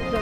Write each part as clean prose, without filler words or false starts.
हम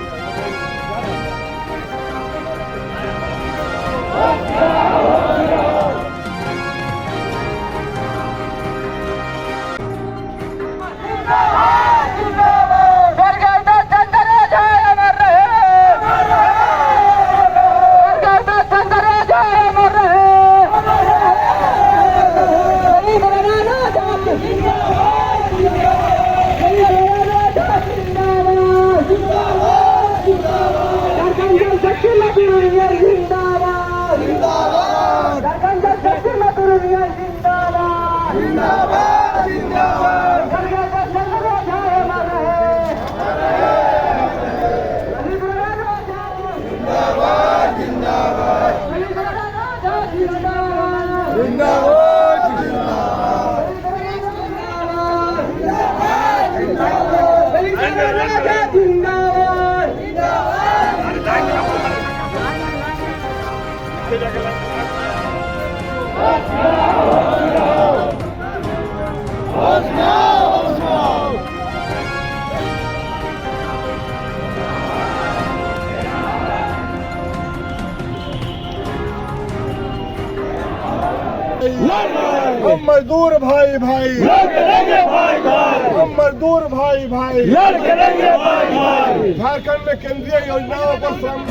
मजदूर भाई भाई लड़ेंगे भाई भाई, हम मजदूर भाई भाई लड़ेंगे भाई भाई। झारखंड में केंद्रीय योजनाओं पर श्रम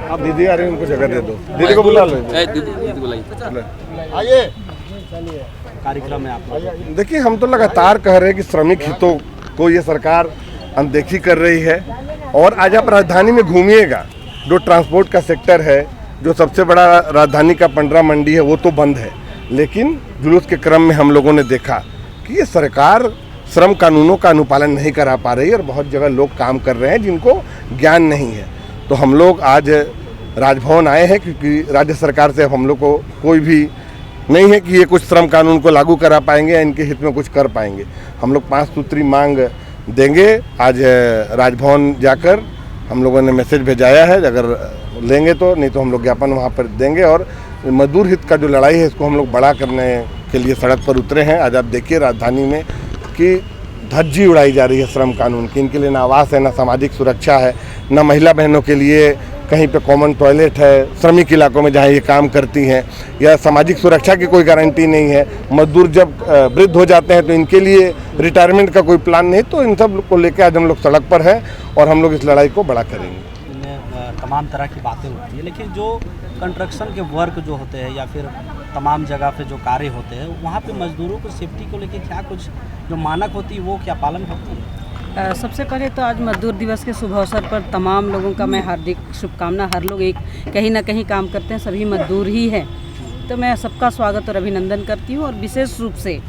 आप दीदी आ रही है, उनको जगह दे दो। दीदी को बुला लो। दीदी बुलाइए। आइए कार्यक्रम में आप देखिए, हम तो लगातार कह रहे हैं कि श्रमिक हितों को ये सरकार अनदेखी कर रही है। और आज आप राजधानी में घूमिएगा, जो ट्रांसपोर्ट का सेक्टर है, जो सबसे बड़ा राजधानी का पंडरा मंडी है, वो तो बंद है। लेकिन जुलूस के क्रम में हम लोगों ने देखा कि ये सरकार श्रम कानूनों का अनुपालन नहीं करा पा रही है और बहुत जगह लोग काम कर रहे हैं जिनको ज्ञान नहीं है। तो हम लोग आज राजभवन आए हैं क्योंकि राज्य सरकार से हम लोग को कोई भी नहीं है कि ये कुछ श्रम कानून को लागू करा पाएंगे या इनके हित में कुछ कर पाएंगे। हम लोग 5 सूत्री मांग देंगे आज राजभवन जाकर। हम लोगों ने मैसेज भेजाया है, अगर लेंगे तो, नहीं तो हम लोग ज्ञापन वहाँ पर देंगे। और मजदूर हित का जो लड़ाई है इसको हम लोग बड़ा करने के लिए सड़क पर उतरे हैं। आज आप देखिए राजधानी में कि धज्जी उड़ाई जा रही है श्रम कानून की। इनके लिए ना आवास है, ना सामाजिक सुरक्षा है, ना महिला बहनों के लिए कहीं पे कॉमन टॉयलेट है, श्रमिक इलाकों में जहाँ ये काम करती हैं, या सामाजिक सुरक्षा की कोई गारंटी नहीं है। मजदूर जब वृद्ध हो जाते हैं तो इनके लिए रिटायरमेंट का कोई प्लान नहीं। तो इन सब को लेकर आज हम लोग सड़क पर हैं और हम लोग इस लड़ाई को बड़ा करेंगे। तमाम तरह की बातें होती है, लेकिन जो कंस्ट्रक्शन के वर्क जो होते हैं या फिर तमाम जगह पे जो कार्य होते हैं, वहाँ पे मजदूरों को सेफ्टी को लेकर क्या कुछ जो मानक होती है वो क्या पालन होती है? सबसे पहले तो आज मजदूर दिवस के शुभ अवसर पर तमाम लोगों का मैं हार्दिक शुभकामना। हर लोग एक कहीं ना कहीं काम करते हैं, सभी मजदूर ही हैं। तो मैं सबका स्वागत और अभिनंदन करती हूँ। और विशेष रूप से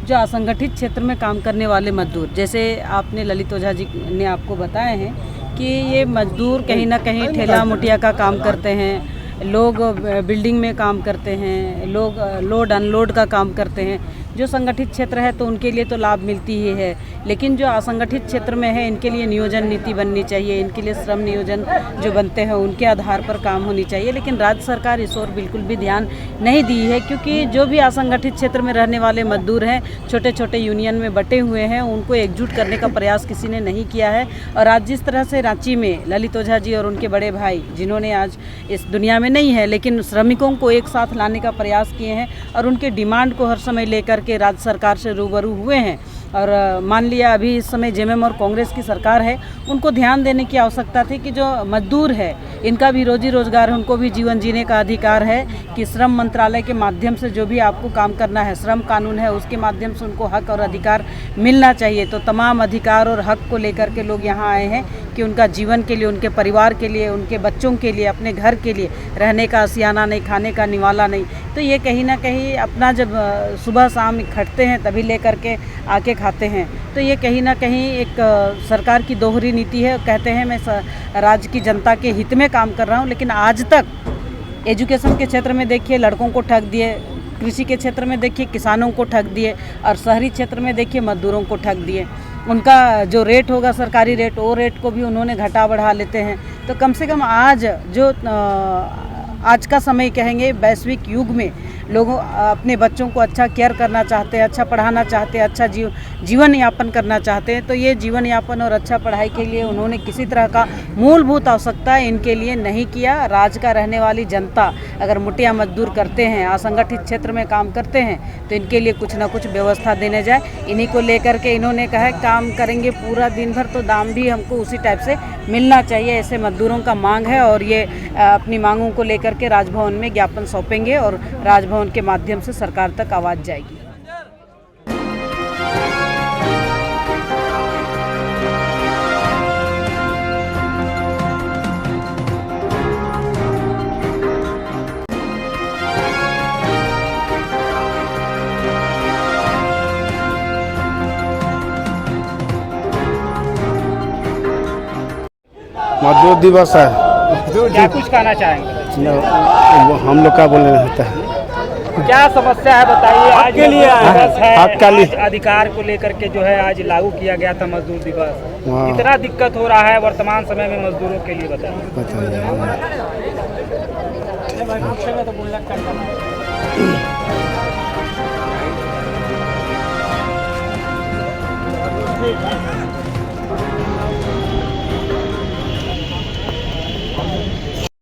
जो असंगठित क्षेत्र में काम करने वाले मजदूर, जैसे आपने ललित ओझा जी ने आपको बताए हैं कि ये मजदूर कहीं ना कहीं ठेला मुटिया का काम करते हैं, लोग बिल्डिंग में काम करते हैं, लोग लोड अनलोड का काम करते हैं। जो संगठित क्षेत्र है तो उनके लिए तो लाभ मिलती ही है, लेकिन जो असंगठित क्षेत्र में है इनके लिए नियोजन नीति बननी चाहिए। इनके लिए श्रम नियोजन जो बनते हैं उनके आधार पर काम होनी चाहिए। लेकिन राज्य सरकार इस ओर बिल्कुल भी ध्यान नहीं दी है, क्योंकि जो भी असंगठित क्षेत्र में रहने वाले मजदूर हैं, छोटे छोटे यूनियन में बटे हुए हैं, उनको एकजुट करने का प्रयास किसी ने नहीं किया है। और आज जिस तरह से रांची में ललित ओझा जी और उनके बड़े भाई, जिन्होंने आज इस दुनिया में नहीं है लेकिन श्रमिकों को एक साथ लाने का प्रयास किए हैं और उनके डिमांड को हर समय लेकर के राज्य सरकार से रूबरू हुए हैं। और मान लिया अभी इस समय जेएमएम और कांग्रेस की सरकार है, उनको ध्यान देने की आवश्यकता थी कि जो मजदूर है इनका भी रोजी रोजगार है, उनको भी जीवन जीने का अधिकार है कि श्रम मंत्रालय के माध्यम से जो भी आपको काम करना है, श्रम कानून है उसके माध्यम से उनको हक और अधिकार मिलना चाहिए। तो तमाम अधिकार और हक को लेकर के लोग यहाँ आए हैं कि उनका जीवन के लिए, उनके परिवार के लिए, उनके बच्चों के लिए, अपने घर के लिए रहने का आशियाना नहीं, खाने का निवाला नहीं। तो ये कहीं ना कहीं अपना जब सुबह शाम इकट्ठते हैं तभी लेकर के आके खाते हैं। तो ये कहीं ना कहीं एक सरकार की दोहरी नीति है। कहते हैं मैं राज्य की जनता के हित में काम कर रहा हूँ, लेकिन आज तक एजुकेशन के क्षेत्र में देखिए लड़कों को ठग दिए, कृषि के क्षेत्र में देखिए किसानों को ठग दिए, और शहरी क्षेत्र में देखिए मजदूरों को ठग दिए। उनका जो रेट होगा सरकारी रेट, वो रेट को भी उन्होंने घटा बढ़ा लेते हैं। तो कम से कम आज जो आज का समय कहेंगे वैश्विक युग में लोगों अपने बच्चों को अच्छा केयर करना चाहते हैं, अच्छा पढ़ाना चाहते हैं, अच्छा जीवन यापन करना चाहते हैं। तो ये जीवन यापन और अच्छा पढ़ाई के लिए उन्होंने किसी तरह का मूलभूत आवश्यकता इनके लिए नहीं किया। राज्य का रहने वाली जनता अगर मुटिया मजदूर करते हैं, असंगठित क्षेत्र में काम करते हैं, तो इनके लिए कुछ ना कुछ व्यवस्था देने जाए। इन्हीं को लेकर के इन्होंने कहा है काम करेंगे पूरा दिन भर तो दाम भी हमको उसी टाइप से मिलना चाहिए, ऐसे मजदूरों का मांग है। और ये अपनी मांगों को लेकर के राजभवन में ज्ञापन सौंपेंगे और राजभवन के माध्यम से सरकार तक आवाज़ जाएगी। मजदूर दिवस है। क्या कुछ कहना चाहेंगे? वो हम लोग का बोलने रहता है क्या समस्या है बताइए। आज के लिए मजदूर दिवस है, हक के लिए। आज अधिकार को लेकर के जो है आज लागू किया गया था मजदूर दिवस। हाँ। कितना दिक्कत हो रहा है वर्तमान समय में मजदूरों के लिए बताइए। बताइए।